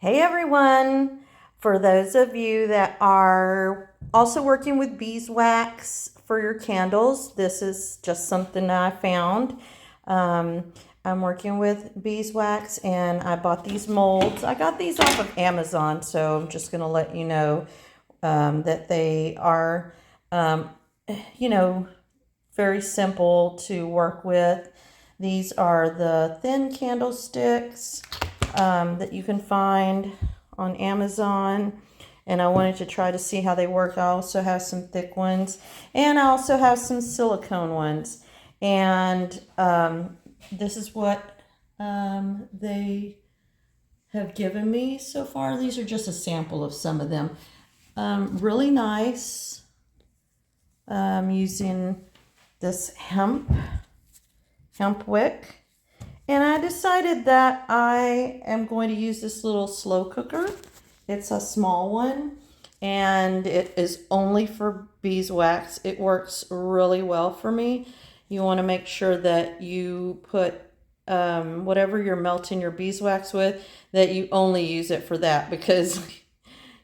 Hey everyone! For those of you that are also working with beeswax for your candles, this is just something that I found. I'm working with beeswax and I bought these molds. I got these off of Amazon, so I'm just going to let you know that they are, very simple to work with. These are the thin candlesticks that you can find on Amazon, and I wanted to try to see how they work. I also have some thick ones, and I also have some silicone ones, and this is what they have given me so far. These are just a sample of some of them. Really nice. Using this hemp wick. And I decided that I am going to use this little slow cooker. It's a small one and it is only for beeswax. It works really well for me. You want to make sure that you put whatever you're melting your beeswax with, that you only use it for that, because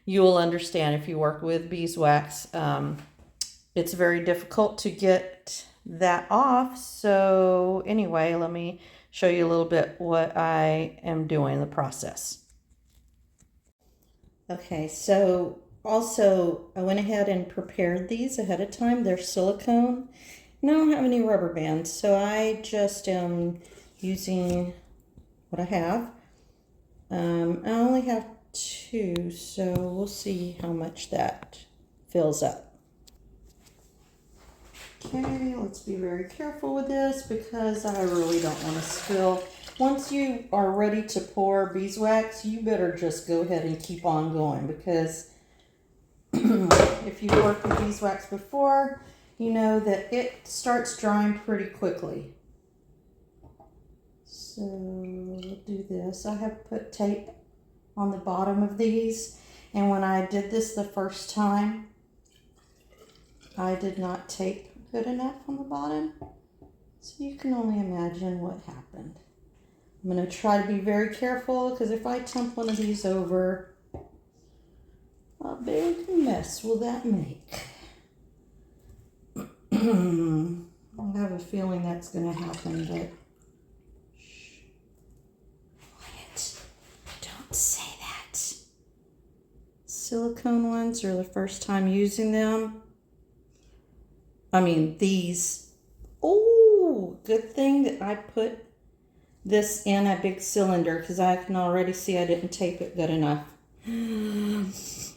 you will understand if you work with beeswax. It's very difficult to get that off. So anyway, let me show you a little bit what I am doing in the process. Okay, so also I went ahead and prepared these ahead of time. They're silicone and I don't have any rubber bands, so I just am using what I have. I only have 2, so we'll see how much that fills up. Okay, let's be very careful with this because I really don't want to spill. Once you are ready to pour beeswax, you better just go ahead and keep on going, because if you've worked with beeswax before, you know that it starts drying pretty quickly. So we'll do this. I have put tape on the bottom of these, and when I did this the first time, I did not tape good enough on the bottom, so you can only imagine what happened. I'm going to try to be very careful, because if I temp one of these over, how big a mess will that make? I have a feeling that's going to happen, but shh. Quiet. Don't say that. Silicone ones are the first time using them. I mean, these. Oh, good thing that I put this in a big cylinder, because I can already see I didn't tape it good enough.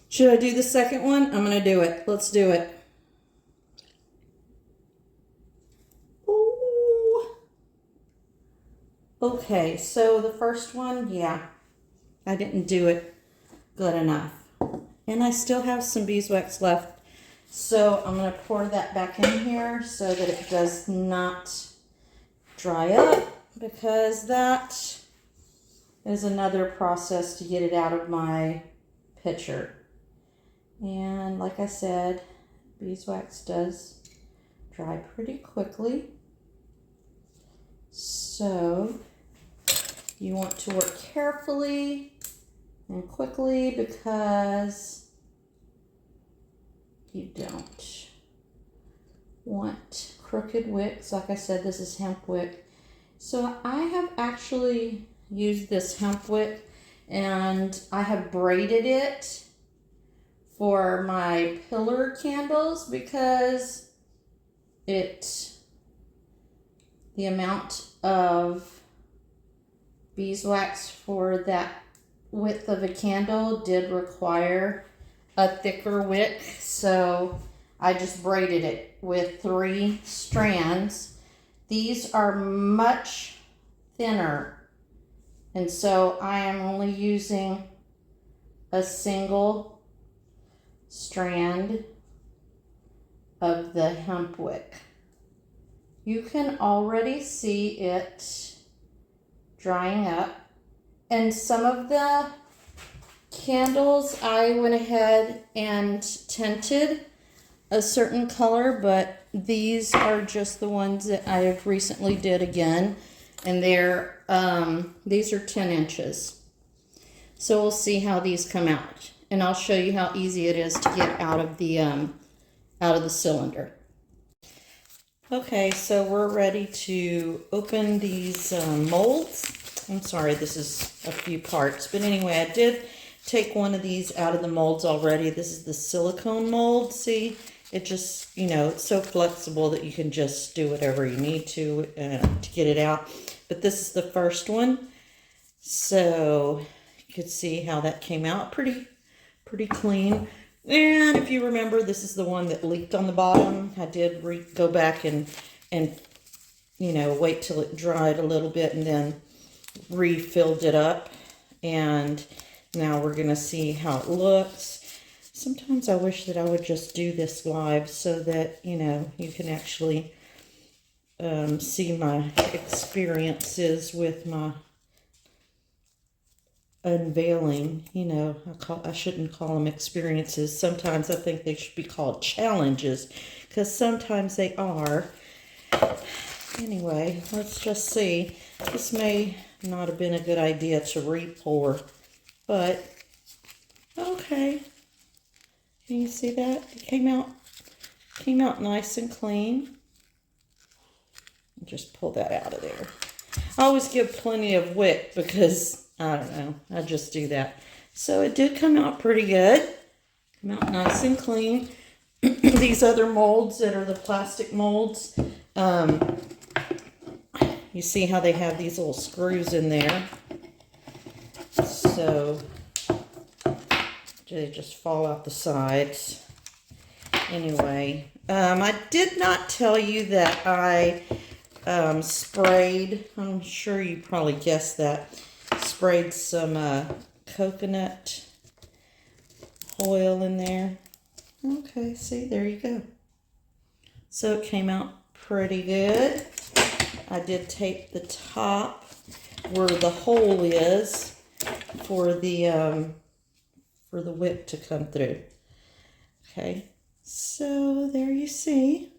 Should I do the second one? I'm going to do it. Let's do it. Ooh. Okay, so the first one, yeah, I didn't do it good enough. And I still have some beeswax left. So I'm going to pour that back in here so that it does not dry up, because that is another process to get it out of my pitcher. And like I said, beeswax does dry pretty quickly. So you want to work carefully and quickly, because you don't want crooked wicks. Like I said, this is hemp wick. So I have actually used this hemp wick and I have braided it for my pillar candles, because the amount of beeswax for that width of a candle did require a thicker wick, so I just braided it with 3 strands. These are much thinner, and so I am only using a single strand of the hemp wick. You can already see it drying up, and some of the candles I went ahead and tinted a certain color, but these are just the ones that I have recently did again, and these are 10 inches. So we'll see how these come out. And I'll show you how easy it is to get out of the cylinder. Okay, so we're ready to open these molds. I'm sorry, this is a few parts. But anyway, I did take one of these out of the molds already. This is the silicone mold. See, it just, you know, it's so flexible that you can just do whatever you need to get it out. But this is the first one. So you could see how that came out pretty clean. And if you remember, this is the one that leaked on the bottom. I did go back and you know, wait till it dried a little bit and then refilled it up. And now we're gonna see how it looks. Sometimes I wish that I would just do this live so that, you know, you can actually see my experiences with my unveiling. You know, I shouldn't call them experiences. Sometimes I think they should be called challenges, because sometimes they are. Anyway, let's just see. This may not have been a good idea to re-pour, but okay. Can you see that? It came out nice and clean. Just pull that out of there. I always give plenty of wick because, I don't know, I just do that. So it did come out pretty good. Come out nice and clean. These other molds that are the plastic molds, you see how they have these little screws in there. So they just fall out the sides. Anyway, I did not tell you that I sprayed, I'm sure you probably guessed that, sprayed some coconut oil in there. Okay, see, there you go. So it came out pretty good. I did tape the top where the hole is for the wick to come through. Okay, so there you see.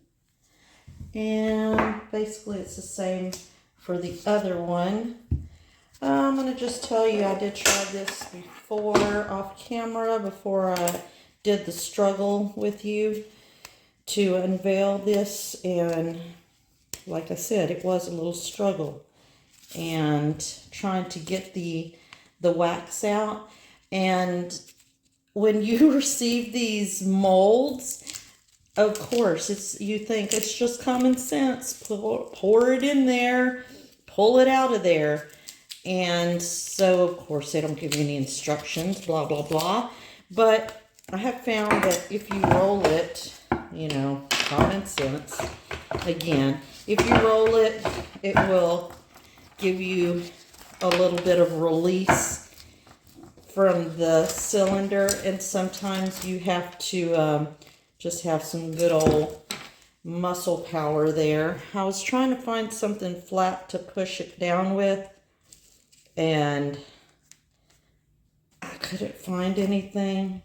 And basically it's the same for the other one. I'm going to just tell you, I did try this before off camera, before I did the struggle with you to unveil this. And like I said, it was a little struggle. And trying to get the wax out. And when you receive these molds, of course, you think it's just common sense. Pour it in there, pull it out of there. And so, of course, they don't give you any instructions, blah, blah, blah. But I have found that if you roll it, you know, common sense, again, if you roll it, it will give you a little bit of release from the cylinder. And sometimes you have to just have some good old muscle power there. I was trying to find something flat to push it down with, and I couldn't find anything.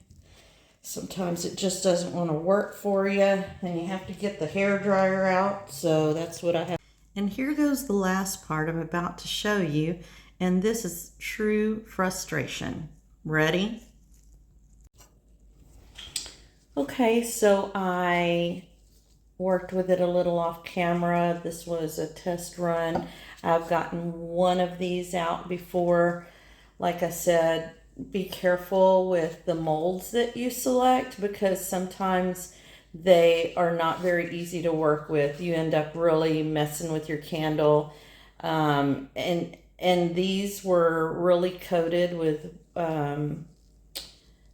Sometimes it just doesn't want to work for you, and you have to get the hair dryer out. So that's what I have. And here goes the last part I'm about to show you, and this is true frustration. Ready? Okay, so I worked with it a little off camera. This was a test run. I've gotten one of these out before. Like I said, be careful with the molds that you select, because sometimes they are not very easy to work with. You end up really messing with your candle. And these were really coated with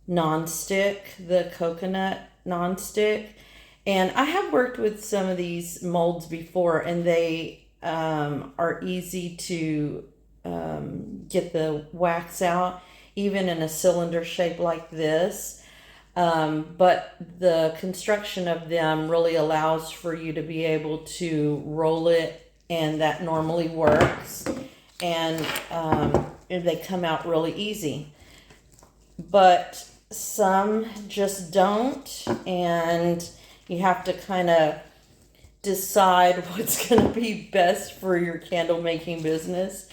non-stick, the coconut non-stick. And I have worked with some of these molds before, and they are easy to get the wax out, even in a cylinder shape like this. But the construction of them really allows for you to be able to roll it, and that normally works. And they come out really easy. But some just don't, and you have to kind of decide what's going to be best for your candle making business.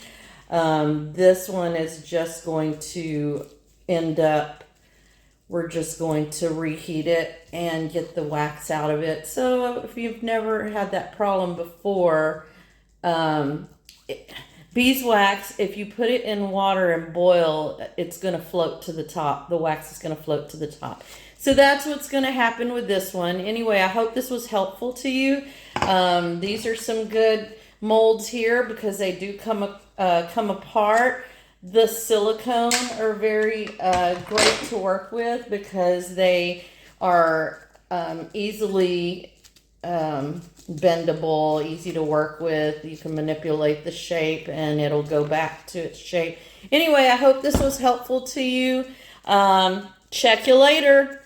This one is just going to end up, we're just going to reheat it and get the wax out of it. So if you've never had that problem before, beeswax, if you put it in water and boil, it's going to float to the top. The wax is going to float to the top. So that's what's going to happen with this one. Anyway, I hope this was helpful to you. These are some good molds here because they do come apart. The silicone are very great to work with because they are easily bendable, easy to work with. You can manipulate the shape and it'll go back to its shape. Anyway, I hope this was helpful to you. Check you later.